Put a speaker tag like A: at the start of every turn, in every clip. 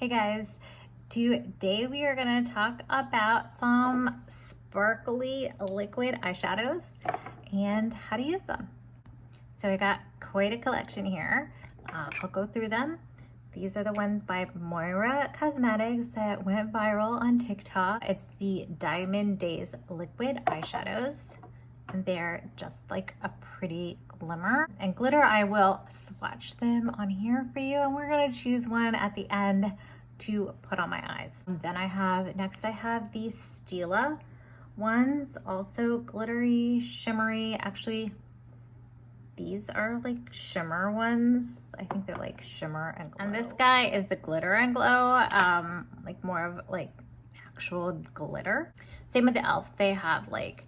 A: Hey guys, today we are going to talk about some sparkly liquid eyeshadows and how to use them. So I got quite a collection here. I'll go through them. These are the ones by Moira Cosmetics that went viral on TikTok. It's the Diamond Days liquid eyeshadows. And they're just like a pretty glimmer and glitter. I will swatch them on here for you, and we're gonna choose one at the end to put on my eyes. Then next I have these Stila ones, also glittery, shimmery. Actually, these are like shimmer ones. I think they're like shimmer and glow. And this guy is the glitter and glow, like more of like actual glitter. Same with the e.l.f. They have like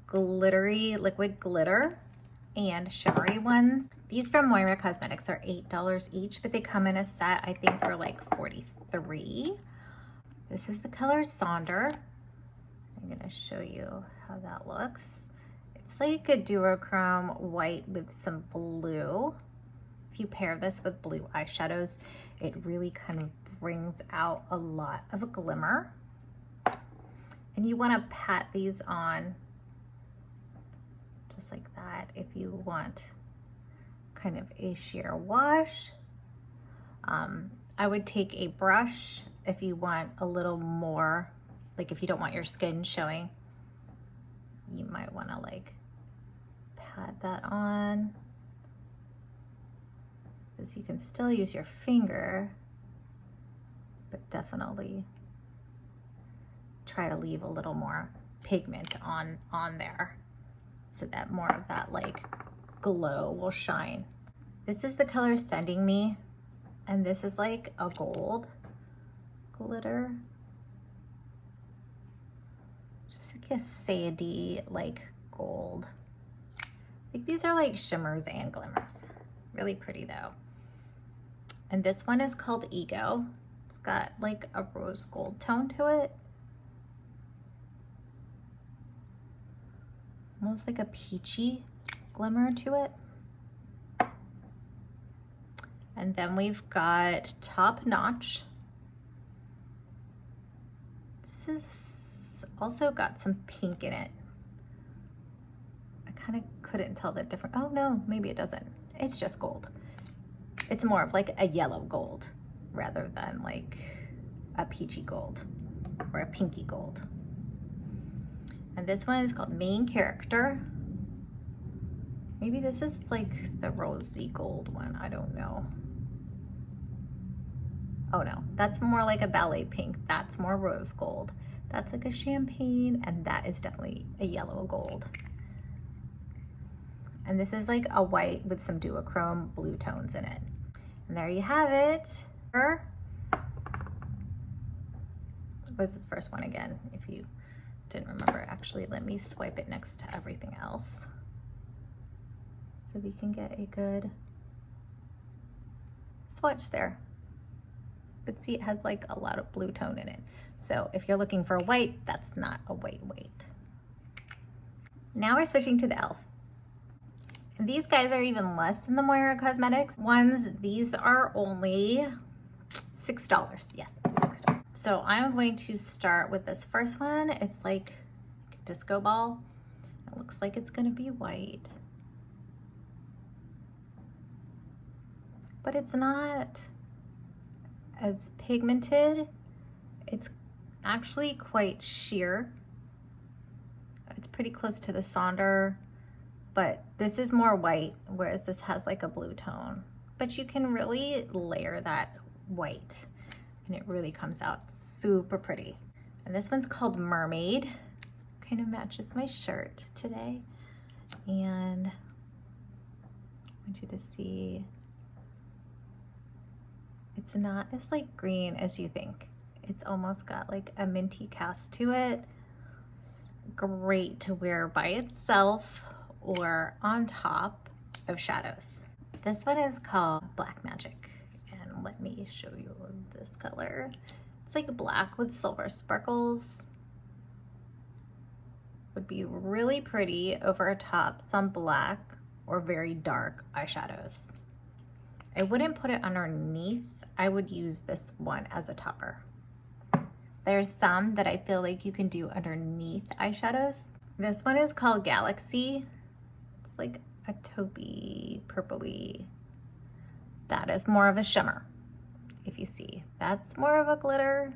A: glittery liquid glitter and shimmery ones. These from Moira Cosmetics are $8 each, but they come in a set, I think, for like $43. This is the color Sonder. I'm gonna show you how that looks. It's like a duochrome white with some blue. If you pair this with blue eyeshadows, it really kind of brings out a lot of a glimmer. And you wanna pat these on just like that if you want kind of a sheer wash. I would take a brush if you want a little more, like if you don't want your skin showing, you might want to like pat that on. Because you can still use your finger, but definitely try to leave a little more pigment on there, so that more of that like glow will shine. This is the color Sending Me, and this is like a gold glitter. Just like a sandy like gold. I think these are like shimmers and glimmers. Really pretty though. And this one is called Ego. It's got like a rose gold tone to it. Almost like a peachy glimmer to it. And then we've got Top Notch. This is also got some pink in it. I kind of couldn't tell the difference. Oh no, maybe it doesn't. It's just gold. It's more of like a yellow gold rather than like a peachy gold or a pinky gold. And this one is called Main Character. Maybe this is like the rosy gold one, I don't know. Oh no, that's more like a ballet pink. That's more rose gold. That's like a champagne, and that is definitely a yellow gold. And this is like a white with some duochrome blue tones in it. And there you have it. What's this first one again? If you didn't remember, actually, let me swipe it next to everything else so we can get a good swatch there. But see, it has like a lot of blue tone in it. So if you're looking for a white, that's not a white. Now we're switching to the e.l.f. And these guys are even less than the Moira Cosmetics ones. These are only $6. Yes, $6. So I'm going to start with this first one. It's like a disco ball. It looks like it's gonna be white, but it's not as pigmented. It's actually quite sheer. It's pretty close to the Sonder, but this is more white, whereas this has like a blue tone. But you can really layer that white, and it really comes out super pretty. And this one's called Mermaid. Kind of matches my shirt today. And I want you to see, it's not as like green as you think. It's almost got like a minty cast to it. Great to wear by itself or on top of shadows. This one is called Black Magic. And let me show you this color. It's like black with silver sparkles. Would be really pretty over top some black or very dark eyeshadows. I wouldn't put it underneath I would use this one as a topper. There's some that I feel like you can do underneath eyeshadows. This one is called Galaxy. It's like a taupey, purpley. That is more of a shimmer. If you see, that's more of a glitter.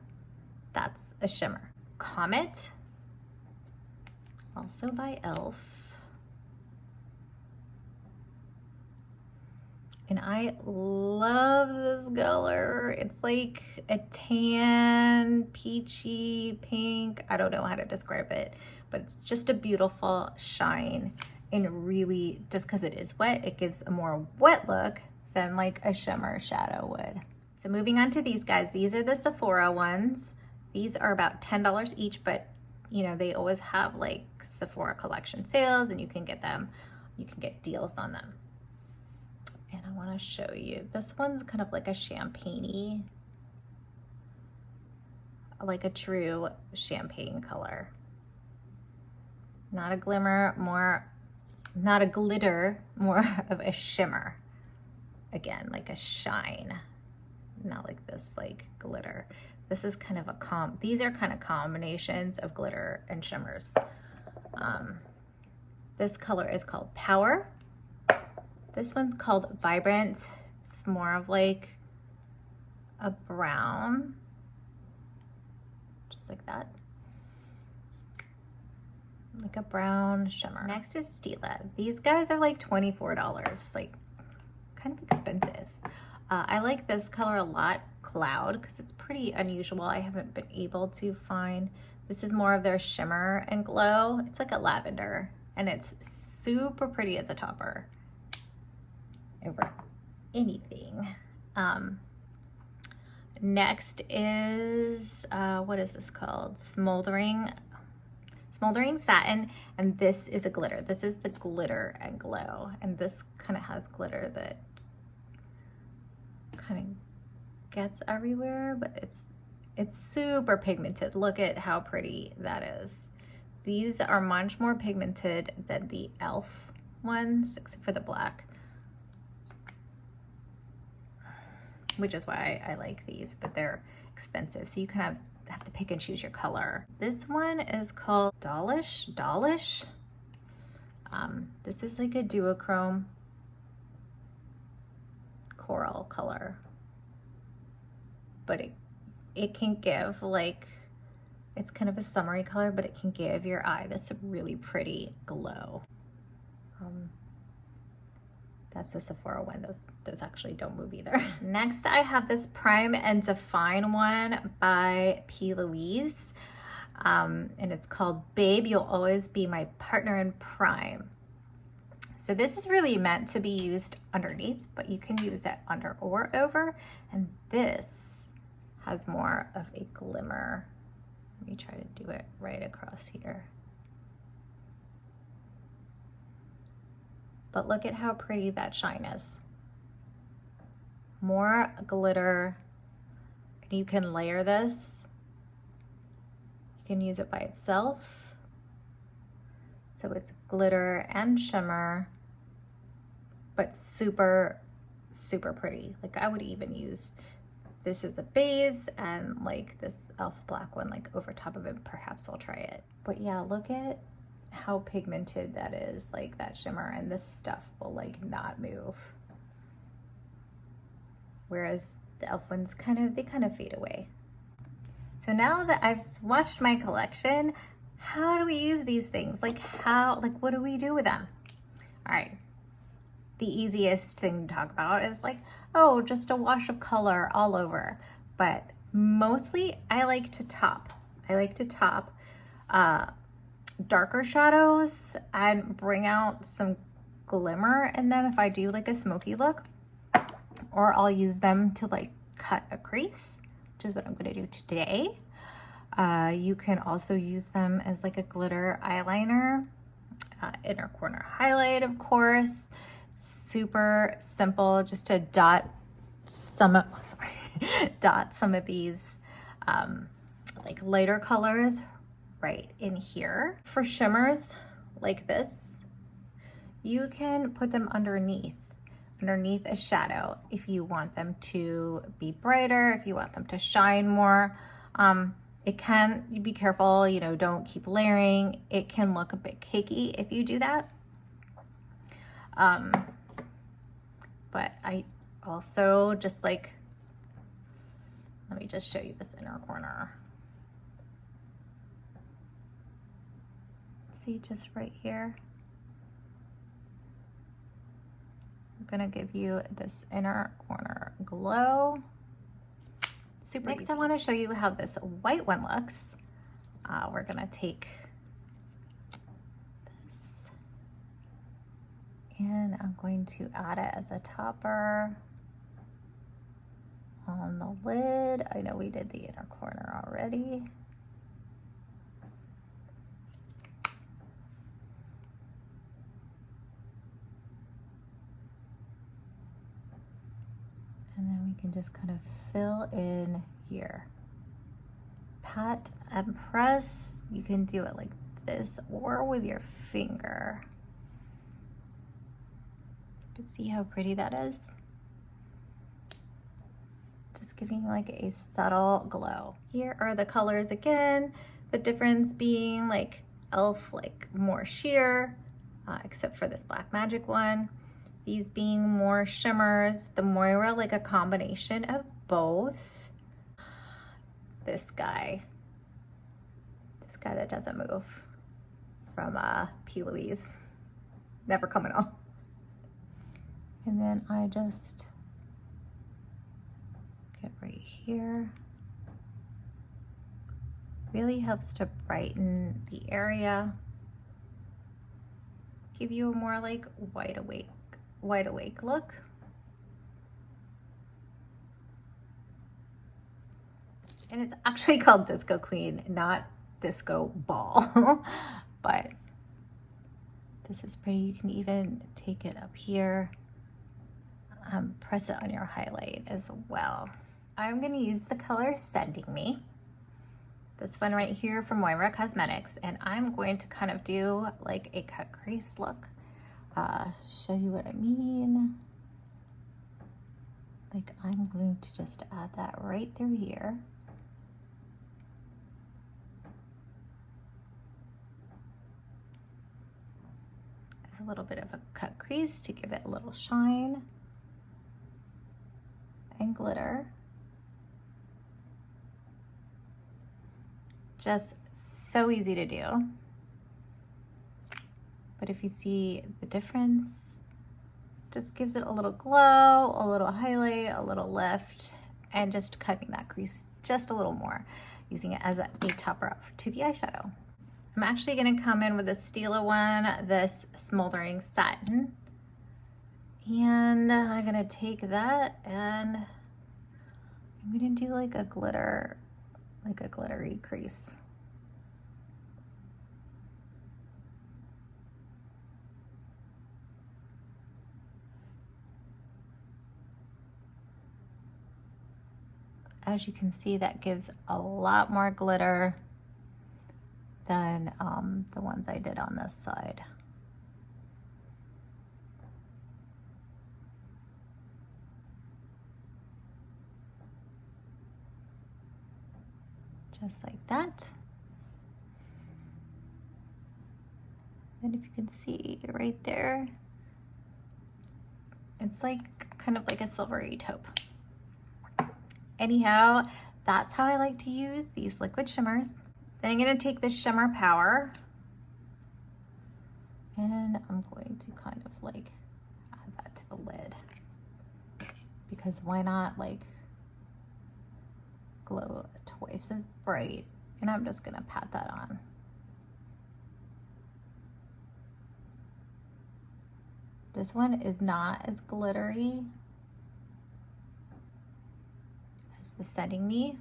A: That's a shimmer. Comet, also by e.l.f. And I love this color. It's like a tan, peachy, pink. I don't know how to describe it, but it's just a beautiful shine. And really, just because it is wet, it gives a more wet look than like a shimmer shadow would. So moving on to these guys, these are the Sephora ones. These are about $10 each, but you know, they always have like Sephora collection sales and you can get them, you can get deals on them. And I want to show you, this one's kind of like a champagne-y, like a true champagne color. Not a glimmer, not a glitter, more of a shimmer. Again, like a shine, not like this like glitter. This is kind of these are kind of combinations of glitter and shimmers. This color is called Power. This one's called Vibrant. It's more of like a brown, just like that. Like a brown shimmer. Next is Stila. These guys are like $24, like kind of expensive. I like this color a lot, Cloud, because it's pretty unusual. I haven't been able to find, this is more of their shimmer and glow. It's like a lavender and it's super pretty as a topper over anything. Next is, what is this called? Smoldering Satin, and this is a glitter. This is the Glitter and Glow, and this kind of has glitter that kind of gets everywhere, but it's super pigmented. Look at how pretty that is. These are much more pigmented than the e.l.f. ones, except for the black, which is why I like these, but they're expensive. So you kind of have to pick and choose your color. This one is called Dawlish. This is like a duochrome coral color, but it can give like, it's kind of a summery color, but it can give your eye this really pretty glow. That's a Sephora one. Those actually don't move either. Next, I have this Prime and Define one by P. Louise. And it's called Babe, You'll Always Be My Partner in Prime. So this is really meant to be used underneath, but you can use it under or over. And this has more of a glimmer. Let me try to do it right across here. But look at how pretty that shine is. More glitter, and you can layer this. You can use it by itself. So it's glitter and shimmer, but super, super pretty. Like I would even use this as a base and like this e.l.f. black one like over top of it. Perhaps I'll try it. But yeah, look at how pigmented that is, like that shimmer, and this stuff will like not move. Whereas the e.l.f. ones they kind of fade away. So now that I've swatched my collection, how do we use these things? Like what do we do with them? All right, the easiest thing to talk about is like, oh, just a wash of color all over. But mostly I like to top. Darker shadows and bring out some glimmer in them if I do like a smoky look, or I'll use them to like cut a crease, which is what I'm going to do today. You can also use them as like a glitter eyeliner, inner corner highlight, of course. Super simple, just to dot some of these like lighter colors right in here. For shimmers like this, you can put them underneath underneath a shadow if you want them to be brighter, if you want them to shine more. It can, you be careful, you know, don't keep layering. It can look a bit cakey if you do that. But I also just like, let me just show you this inner corner. See, just right here. I'm gonna give you this inner corner glow. Super Next, easy. I wanna show you how this white one looks. We're gonna take this and I'm going to add it as a topper on the lid. I know we did the inner corner already. And then we can just kind of fill in here. Pat and press. You can do it like this or with your finger. You can see how pretty that is. Just giving like a subtle glow. Here are the colors again. The difference being like e.l.f. like more sheer, except for this Black Magic one. These being more shimmers, the Moira like a combination of both. This guy that doesn't move from P. Louise, never coming off. And then I just get right here. Really helps to brighten the area, give you a more like wide awake look. And it's actually called Disco Queen, not Disco Ball. But this is pretty. You can even take it up here, press it on your highlight as well. I'm gonna use the color Sending Me, this one right here from Moira Cosmetics, and I'm going to kind of do like a cut crease look. Show you what I mean. Like I'm going to just add that right through here. As a little bit of a cut crease to give it a little shine and glitter. Just so easy to do. But if you see the difference, just gives it a little glow, a little highlight, a little lift, and just cutting that crease just a little more, using it as a topper up to the eyeshadow. I'm actually gonna come in with a Stila one, this Smoldering Satin. And I'm gonna take that and I'm gonna do like a glitter, like a glittery crease. As you can see, that gives a lot more glitter than the ones I did on this side. Just like that. And if you can see right there, it's like kind of like a silvery taupe. Anyhow, that's how I like to use these liquid shimmers. Then I'm gonna take this shimmer power and I'm going to kind of like add that to the lid, because why not like glow twice as bright? And I'm just gonna pat that on. This one is not as glittery as the Sending Me,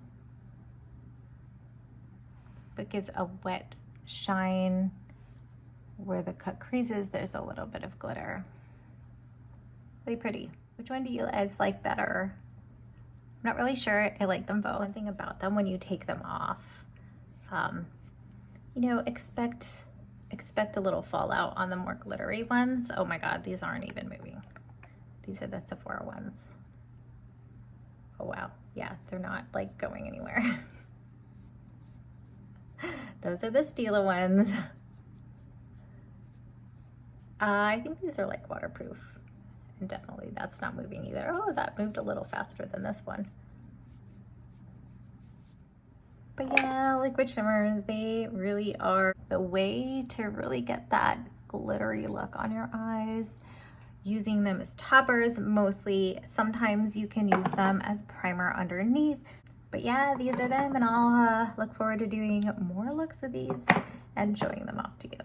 A: but gives a wet shine. Where the cut creases, there's a little bit of glitter. Really pretty. Which one do you guys like better? I'm not really sure. I like them both. One thing about them, when you take them off, you know, expect a little fallout on the more glittery ones. Oh my God, these aren't even moving. These are the Sephora ones. Oh wow, yeah, they're not like going anywhere. Those are the Stila ones. I think these are like waterproof. And definitely that's not moving either. Oh, that moved a little faster than this one. But yeah, liquid shimmers, they really are the way to really get that glittery look on your eyes. Using them as toppers mostly. Sometimes you can use them as primer underneath. But yeah, these are them, and I'll look forward to doing more looks of these and showing them off to you.